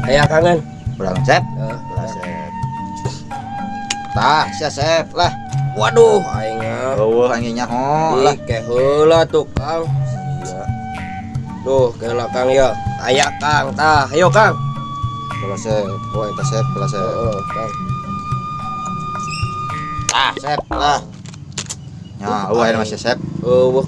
Aya kangen. Urang Sep. Ulah Sep. Tah, sia Sep lah. Waduh, aing Eueuh anjing nyaho lah. Ke heula tuh Kang. Iya. Tuh, ke heula Kang ya. Aya Kang, tah, ayo Kang. Ulah Sep. Oh eta Sep, ulah Sep. Kang. Tah, Sep lah. Ya, eueuh aya masih Sep.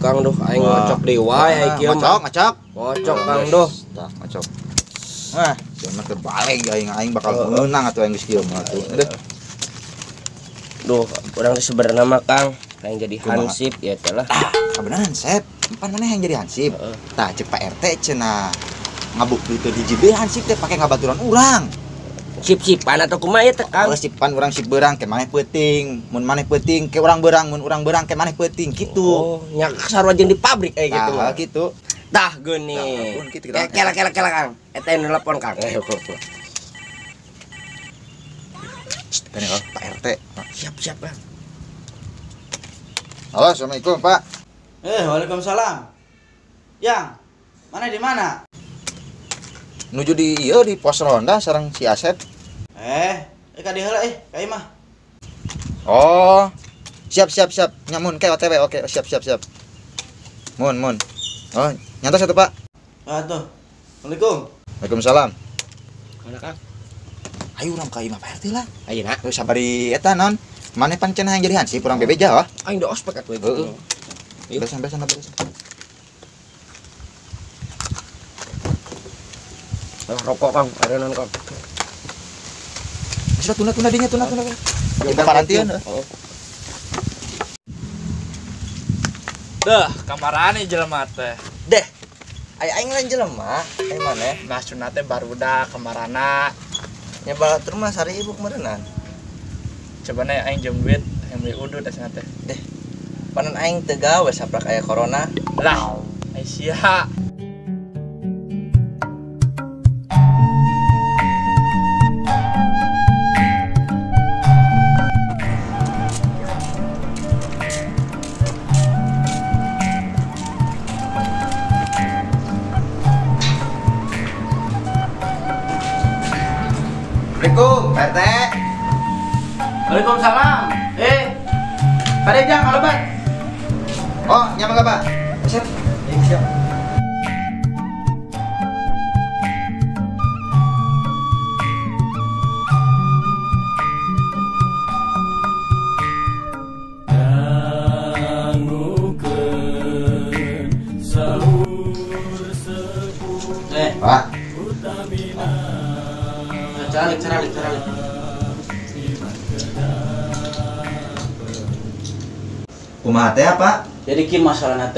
Kang duh aing ngocok deui wae ai kieu mah. Ngocok. Ngocok Kang duh. Tah, ngocok. Wah, cenah terbalik aing bakal meunang atuh aing geus kieu mah atuh. Duh, urang teh sebenarnya mah Kang, yang jadi hansip ya teh lah. Kebenaran Sep, pan maneh yang jadi hansip. Tah cek Pak RT cenah ngabukti teu hiji deui hansip teh pake ngabaturan urang. Sip-sipan atau kumaha ya teh Kang? Sipan urang sip beurang ke maneh peuting, mun maneh peuting ke urang beurang, mun urang beurang ke maneh peuting kitu. Oh, nya sarua jeung di pabrik gitu mah. Gitu. Tah geuning. Kela Kang. Eta yang nelpon Kang. Ini kalau Pak RT. Siap Kang. Halo, assalamualaikum Pak. Waalaikumsalam. Yang, mana di mana? Nuju di ieu di pos ronda sareng si Asep. Ka di heula ka imah. Oh, siap. Nyamun ke OTW, oke, siap. Mun. Oh, nyantos atuh Pak. Tuh. Assalamualaikum. Waalaikumsalam. Mana Kang? Ayo urang ka imah Pak RT lah. Ayeuna. Terus sabari eta non. Maneh pancen yang jadi hansip urang bebeja wah. Aing da ospek atuh. Beresan. Rokok Kang, arenan Kang. Sudah tunda dinya. Kita parantian. Dah, kamarane jelema teh. Deh. Aing lain jelema, aing maneh. Nah, sunatnya barudak kamarana. Nya balatur mah sari ibu kemarenan. Coba nih aing jeung duit, yang beli udud da cenah teh. Deh. Panen aing teu gawe saprak aya corona. Lah, ai sia. Assalamualaikum, Pak RT. Waalaikumsalam. Kadejang kalebat. Oh, nyamang Pak. Siap. Siap. Pak. Caralik. Kumaha teh Pak? Jadi ki masalah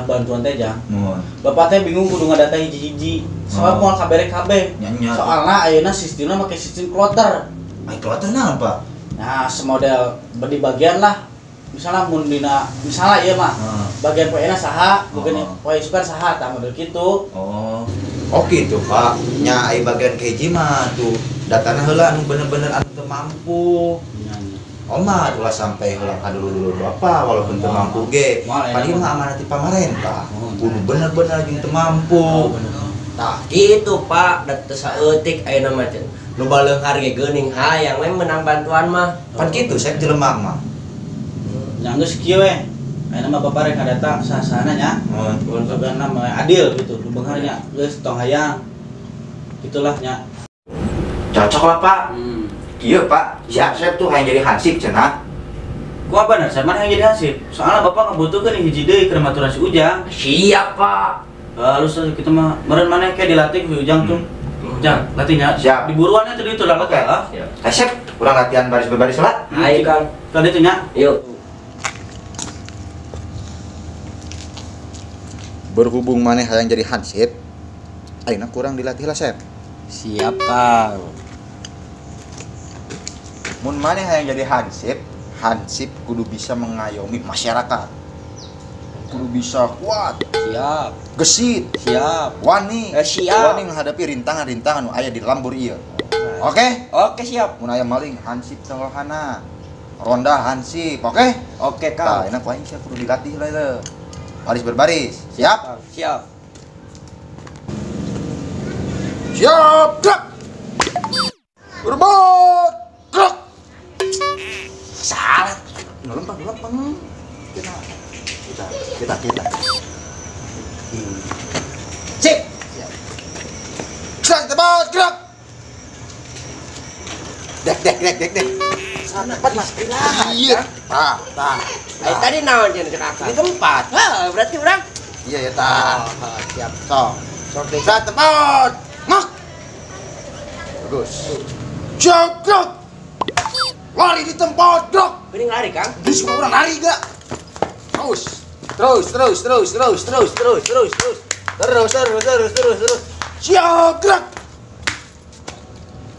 bantuan teh Jang. Mun. Bapak teh bingung kudu ngadata hiji-hiji. Soalnya moal kabeh. Nya. Soalna ayeuna sistemna make sistem kloter. Ai kloter naon Pak? Nah, semodel di bagian lah. Misalnya misalnya ieu mah. Bagian poena saha, bagian poe sukan saha tah model kitu. Oh gitu Pak. Nya ai bagian keji mah tuh datana heula anu bener-bener anu teu mampu. Oma ulah sampai heula ka dulu Bapak walaupun teu mampu ge. Padi mah amanah ti pamarentah. Kudu bener-bener jeung teu mampu. Tah gitu Pak, da teu saeutik ayeuna mah cenah. Nu baleunghar ge geuning hayang we menang bantuan mah. Pan kitu saya jelema mah. Nya geus kieu we. Ayeuna mah Bapak rek ngadata sahana nya. Mun sabana mah adil gitu. Nu beunghar nya geus tong hayang. Gitulah nya. Cocok lah Pak. Iya Pak, si Asep tuh yang jadi hansip cenah. Gua bener, saya mana yang jadi hansip. Soalnya Bapak ngebutuhkan hiji deui keur maturan si Ujang. Siap Pak. Halus kita mah meureun maneh ke dilatih si Ujang tuh. Ujang, latihnya. Siap. Di buruannya tadi itu lah Pak. Asep, urang latihan baris berbaris lah. Ayo Kang. Kan itu nya. Yuk. Berhubung maneh yang jadi hansip, ayeuna kurang dilatih lah Sep. Siap Kang. Mun maneh yang jadi hansip kudu bisa mengayomi masyarakat. Kudu bisa kuat, Siap. gesit, Siap. wani, Siap. wani menghadapi rintangan-rintangan nu aya di lambur ieu. Oke? Oke siap. Mun aya maling hansip tengahana. Ronda hansip, oke? Oke Tah, Kang. enak wae sia kudu dilatih lah ieu. Baris berbaris. Siap? Siap. Siap, gerak. Berbot. Krok. Salah. Lempeng. Kita. Cek. Krok tebot, krok. Dek. Sana tempat Mas. Iya. Tah. Tadi naon cenah cek akang? Di tempat. Berarti urang Iya ya tah. Siap. Sok dek. Sa tebot. Mak. Bagus. Jogrok. Lari di tempat, krok. geuning lari, Kang. Terus orang lari gak? Terus. Siap, gerak.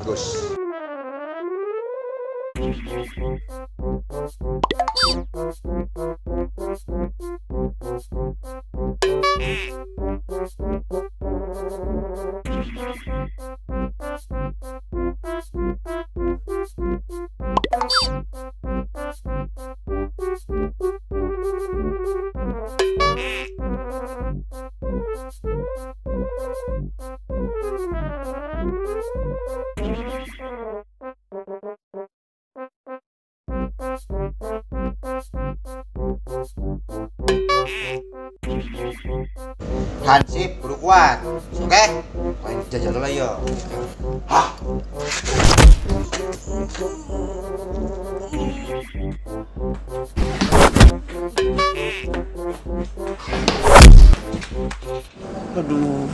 Bagus. Hansip, kudu kuat. Oke? Main jajal lah ya. Hah. Aduh.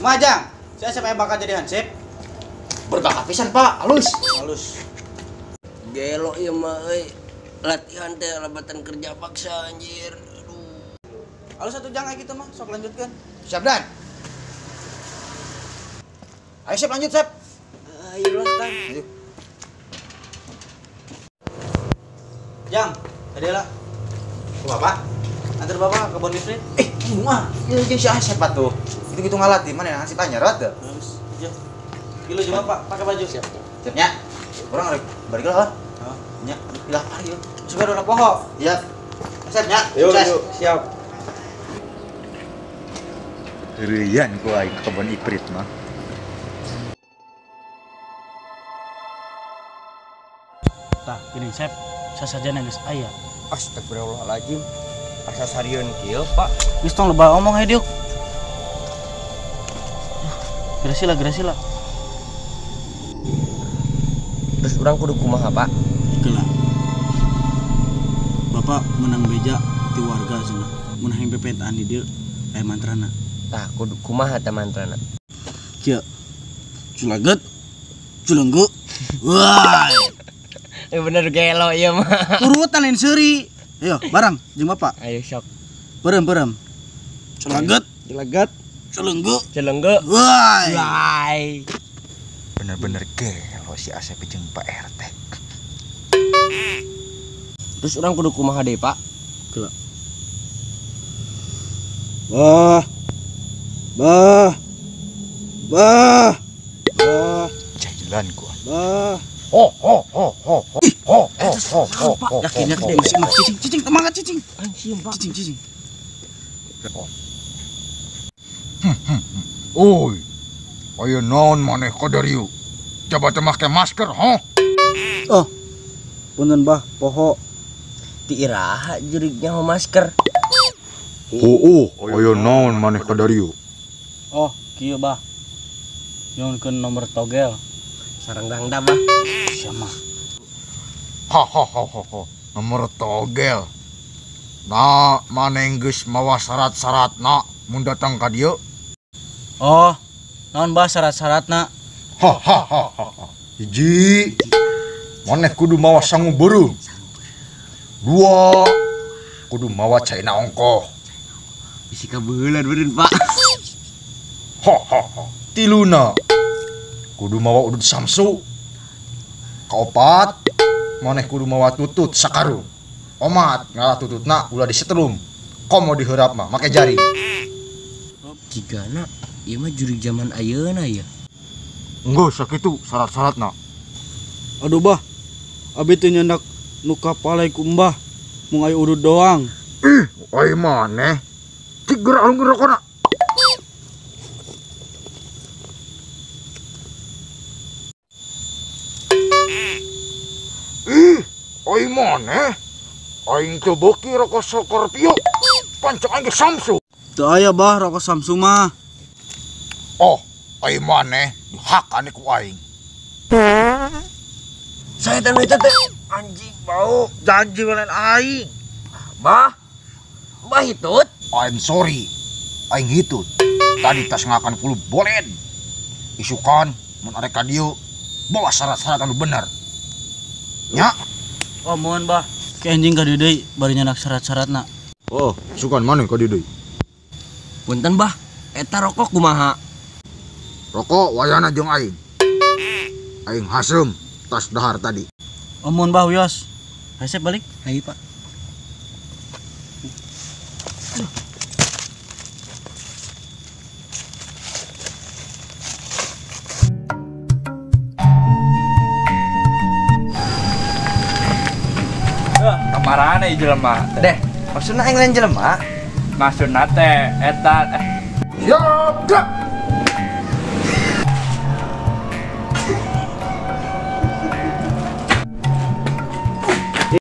Majang, saya siapa yang bakal jadi hansip? Berkah pisan, Pak. Halus. Gelo ieu mah euy. Latihan teh labatan kerja paksa anjir. Aduh. Halus satu jang gitu mah, sok lanjutkan. Siap, Dan. Ayo, Sep, lanjut, Sep. Ayo lah, Kang. Ayo. Jang, tadi lah. Bapak. Antar bapak ke Bon Ifrit. Mah, ini si Asep tuh. Itu ngalat di mana Hansip tanya rat tuh. Terus, jang. Kilo juga pak, pakai baju. Siap. Siapnya. Orang rek balik lah. Oh. Nya, pilah hari yuk. Suka ada poho. Iya. Siapnya. Yuk, siap. Rian gua ke Kebun Ifrit mah. Tah, ini Sep. Saya saja nangis ayah. Astagfirullahaladzim. Asa sariun kieu, Pak. Geus tong loba omong he diuk. Gerasila. Terus urang kudu kumaha, Pak? Geula. Bapak menang beja ti warga cenah. Mun hayang pepetaan di dieu aya mantrana. Tah kudu kumaha teh mantrana? Kieu. Culaget. Culenggu. Wah. Bener gelo ieu mah. Turutan lain seuri. Ayo, barang jeung Bapak. Ayo sok. Perem. Culaget. Jeleget, Culenggu. celengge. Wah. Wai. Bener-bener gelo si Asep jeung Pak RT. Terus urang kudu kumaha deui, Pak? Geula. Bah. Jahilan gua. Bah. Yakin musik mah cicing semangat cicing. Anjing, Pak. Cicing. Oi, ayo naon maneh kodariu? Coba teu make masker, huh? Oh. Punten Bah, poho. Ti iraha jurignya masker. Ayo naon maneh kodariu? Oh, kieu Bah. Nyonkeun nomor togel. Sareng dangda, Bah. Siapa? Hahaha, nomor togel. Nah, maneh geus mawa syarat-syaratna mun datang ka dieu? Oh, naon Bah syarat-syaratna? Hahaha. Hiji, maneh kudu mawa sangu beureum. 2, kudu mawa caina ongkoh. Bisi kabeuleun beureun, Pak. Hahaha. 3, kudu mawa udut samsu. 4, maneh kudu mawa tutut sakarung. Omat ngalah tututna ulah disetrum. Komo diheurap mah make jari. Jigana ieu mah jurig zaman ayeuna ya. Enggo sakitu syarat-syaratna. Aduh Bah. Abi teu nyendak nu kapalai ku Mbah. Mung aya udut doang. Ai maneh. Cik gerak alung gerakona. Oi maneh. Aing teu beuki rokok Scorpio. Pancak aing ge Samsu. Teu aya bah rokok Samsu mah. Oh, ai maneh dihakane ku aing. Saya teh anjing bau janji meureun aing. Bah. Bah hitut. I'm sorry. Aing hitut. Tadi tas ngakan kulu bolen. Isukan mun arek ka dieu bawa syarat-syarat anu bener. Nya. Oh mohon bah. Ke anjing ka dieu deui bari nyanak syarat-syaratna. Oh, isukan maneh ka dieu deui. Punten bah, eta rokok kumaha? Rokok wayana jeung aing. Aing hasem tas dahar tadi. Oh mohon bah Wios. Resep balik. Hai Pak. Kamarana jelema teh. Deh, maksudna aing lain jelema. Maksudna teh eta Siap, gerak.